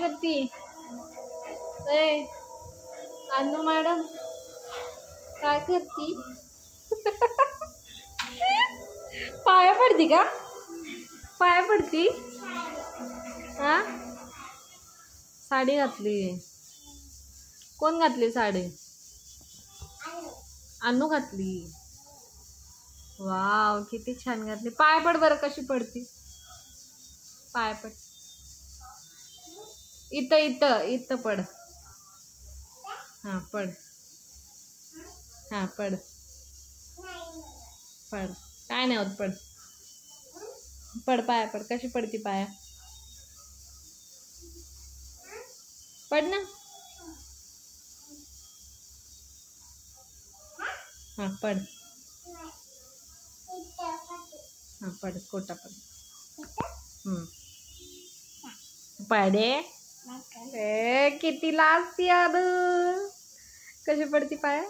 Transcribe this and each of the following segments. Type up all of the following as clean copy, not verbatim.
करती? ए अनु मॅडम काय करती? पाया पडती का? पाया पडती? हा साडी घातली. कोण घातली साडी? अनु घातली. वाव किती छान घातली. पाय पड बरं. कशी पडती? पाय पड. इथं इथं इथं पड. हा पड. हा पड पड. काय नाही होत. पड पड. पाया पड. कशी पडती पाया? पड ना. हा पड. हा पड. कोटा पड. पडे. किती लाजती अनु. कशी पडती पाया?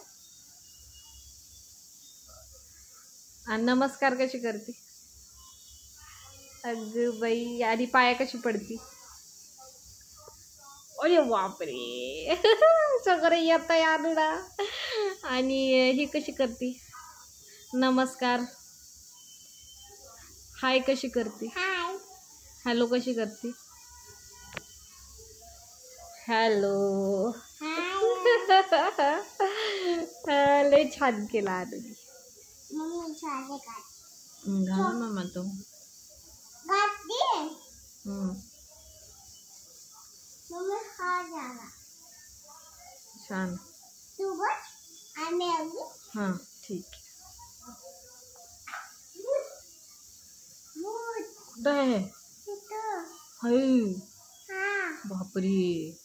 आणि नमस्कार कशी करते? अगं बाई. आधी पाया कशी पडती? अरे बापरे. सगळं येतं अनुला. आणि ही कशी करते? नमस्कार. हाय कशी करते? हॅलो कशी करते? हॅलो. लय छान केला अनुनी. घाल मामा तो. छान. हाँ ठीक है. कुठं आहे? हाय बापरे.